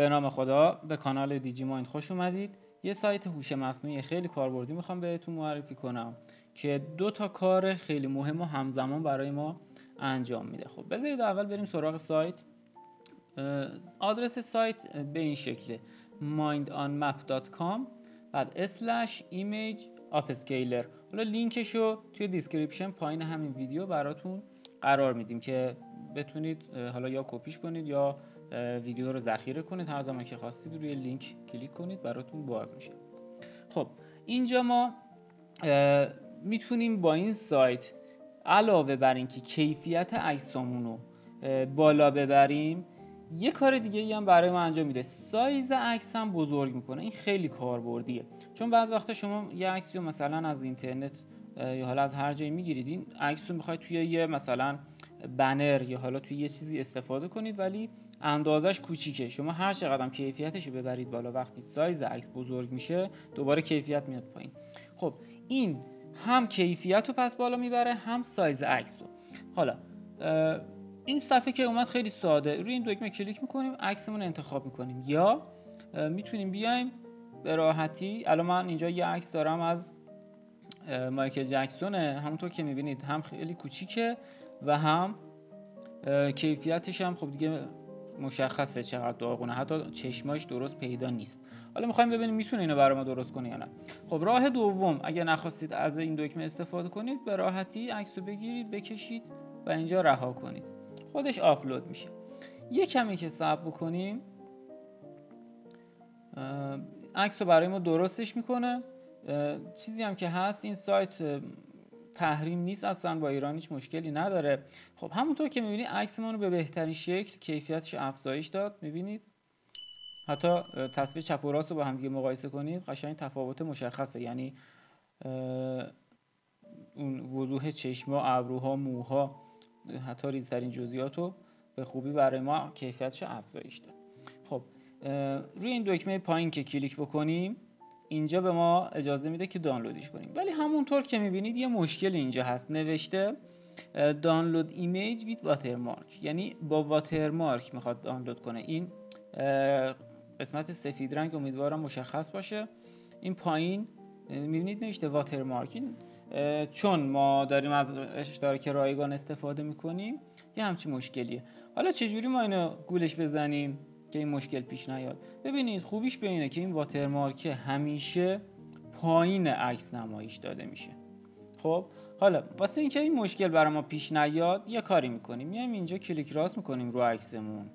به نام خدا، به کانال دیجی مایند خوش اومدید. یه سایت هوش مصنوعی خیلی کاربردی میخوام بهتون معرفی کنم که 2 تا کار خیلی مهم و همزمان برای ما انجام میده. خب بذارید اول بریم سراغ سایت. آدرس سایت به این شکله: mindonmap.com بعد /image upscaler. حالا لینکشو توی دیسکریپشن پایین همین ویدیو براتون قرار میدیم که بتونید حالا یا کپیش کنید یا ویدیو رو ذخیره کنید. هر زمان که خواستید روی لینک کلیک کنید براتون باز میشه. خب اینجا ما میتونیم با این سایت علاوه بر اینکه کیفیت عکسامون رو بالا ببریم، یه کار دیگه ای هم برای ما انجام میده. سایز عکس هم بزرگ میکنه. این خیلی کاربردیه، چون بعضی وقتا شما یه عکسی رو مثلا از اینترنت یا حالا از هر جایی میگیرید، این عکس رو میخواید توی یه مثلا بنر یا حالا توی یه چیزی استفاده کنید ولی اندازش کوچیکه. شما هر چقدر کیفیتش رو ببرید بالا، وقتی سایز عکس بزرگ میشه دوباره کیفیت میاد پایین. خب این هم کیفیت رو پس بالا میبره، هم سایز عکس رو. حالا این صفحه که اومد خیلی ساده، روی این دکمه کلیک میکنیم، عکسمون رو انتخاب میکنیم، یا میتونیم بیایم به راحتی. الان من اینجا یه عکس دارم از مایکل جکسونه، همونطور که میبینید هم خیلی کوچیکه و هم کیفیتش هم خب دیگه مشخصه چقدر داغونه، حتی چشماش درست پیدا نیست. حالا میخوایم ببینیم میتونه اینو برای ما درست کنه یا نه. خب راه دوم، اگه نخواستید از این دکمه استفاده کنید، به راحتی عکس رو بگیرید بکشید و اینجا رها کنید، خودش آپلود میشه. یه کمی که صبر بکنیم عکس رو برای ما درستش میکنه. چیزی هم که هست، این سایت تحریم نیست اصلا، با ایران هیچ مشکلی نداره. خب همونطور که میبینید عکسمون رو به بهترین شکل کیفیتش افزایش داد. میبینید حتی تصویر چپ و راست رو با هم دیگه مقایسه کنید، قشنگ تفاوت مشخصه. یعنی اون وضوح چشما، ابروها، موها، حتی ریزترین جزئیات رو به خوبی برای ما کیفیتش افزایش داد. خب روی این دکمه پایین که کلیک بکنیم، اینجا به ما اجازه میده که دانلودش کنیم، ولی همونطور که میبینید یه مشکل اینجا هست، نوشته دانلود ایمیج ویت واترمارک، یعنی با واترمارک میخواد دانلود کنه. این قسمت سفید رنگ امیدوارم مشخص باشه. این پایین میبینید نوشته واترمارک. چون ما داریم از اشتراک رایگان استفاده میکنیم یه همچین مشکلیه. حالا چجوری ما اینو گولش بزنیم که این مشکل پیش نیاد؟ ببینید خوبیش به اینه که این واترمارک همیشه پایین عکس نمایش داده میشه. خب حالا واسه اینکه این مشکل برای ما پیش نیاد یه کاری میکنیم، میایم اینجا کلیک راست میکنیم رو عکسمون.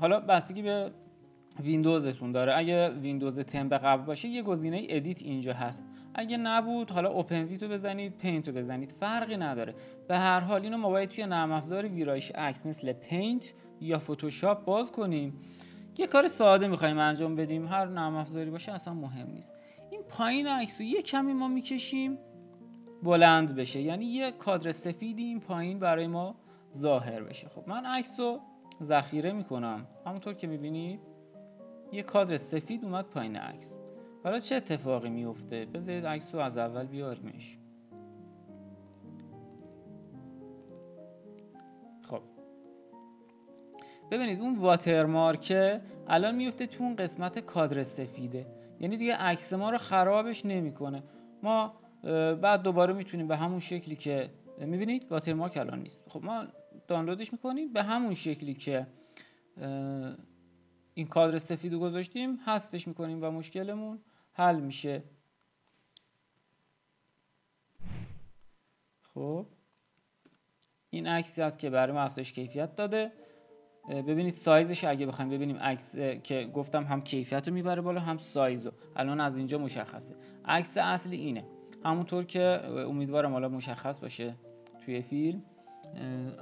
حالا بستگی به ویندوزتون داره. اگه ویندوز 10 به قبل باشه یه گزینه ادیت اینجا هست، اگه نبود حالا اوپن ویت رو بزنید، پینت رو بزنید، فرقی نداره. به هر حال اینو ما باید توی نرم افزار ویرایش عکس مثل پینت یا فتوشاپ باز کنیم. یه کار ساده میخوایم انجام بدیم، هر نرم افزاری باشه اصلا مهم نیست. این پایین عکس رو یه کمی ما میکشیم بلند بشه، یعنی یه کادر سفیدی این پایین برای ما ظاهر بشه. خب من عکس رو ذخیره میکنم، همونطور که میبینید یه کادر سفید اومد پایین عکس. حالا چه اتفاقی میفته؟ بذارید عکس رو از اول بیاریمش. خب ببینید اون واترمارک الان میفته تو اون قسمت کادر سفیده، یعنی دیگه عکس ما رو خرابش نمیکنه. ما بعد دوباره میتونیم به همون شکلی که میبینید واترمارک الان نیست. خب ما دانلودش میکنیم به همون شکلی که این کادر سفید رو گذاشتیم حذفش میکنیم و مشکلمون حل میشه. خب این عکسی هست که برای ما افزایش کیفیت داده. ببینید سایزش، اگه بخوایم ببینیم عکس که گفتم هم کیفیت رو میبره بالا هم سایز رو، الان از اینجا مشخصه. عکس اصلی اینه، همونطور که امیدوارم حالا مشخص باشه توی فیلم.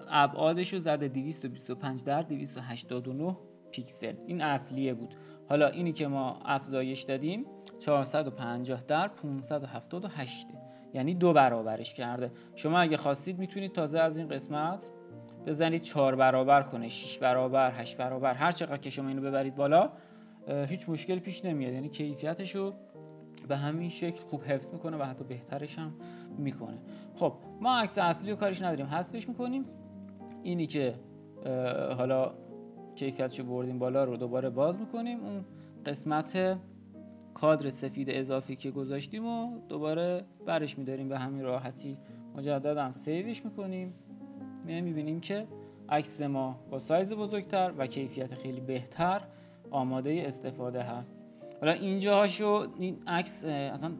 ابعادش رو زده 225 در 289 پیکسل، این اصلیه بود. حالا اینی که ما افزایش دادیم 450 در 578، یعنی 2 برابرش کرده. شما اگه خواستید میتونید تازه از این قسمت بزنید 4 برابر کنه، 6 برابر، 8 برابر، هر چقدر که شما اینو ببرید بالا هیچ مشکل پیش نمیاد. یعنی کیفیتش رو به همین شکل خوب حفظ میکنه و حتی بهترش هم میکنه. خب ما عکس اصلی رو کارش نداریم، حذفش میکنیم. اینی که حالا کیفیتشو بردیم بالا رو دوباره باز میکنیم، اون قسمت کادر سفید اضافی که گذاشتیم و دوباره برش میداریم به همین راحتی، مجددا سیوش میکنیم. میبینیم که عکس ما با سایز بزرگتر و کیفیت خیلی بهتر آماده استفاده هست. حالا اینجاهاشو این عکس اصلا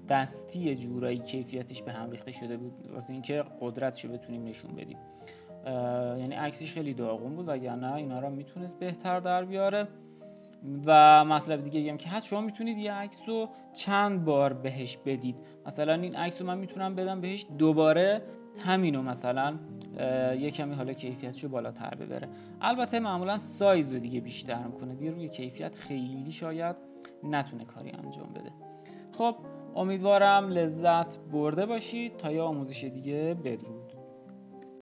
دستی جورایی کیفیتش به هم ریخته شده بود واسه اینکه قدرتشو بتونیم نشون بدیم. یعنی عکسش خیلی داغون بود وگرنه اینا رو میتونست بهتر در بیاره. و مطلب دیگه هم که هست، شما میتونید یه عکس رو چند بار بهش بدید. مثلا این عکس رو من میتونم بدم بهش دوباره همینو مثلا یه کمی حالا کیفیتشو بالاتر ببره. البته معمولا سایز رو دیگه بیشتر میکنه، دیگه روی کیفیت خیلی شاید نتونه کاری انجام بده. خب امیدوارم لذت برده باشید. تا یه آموزش دیگه بدرود.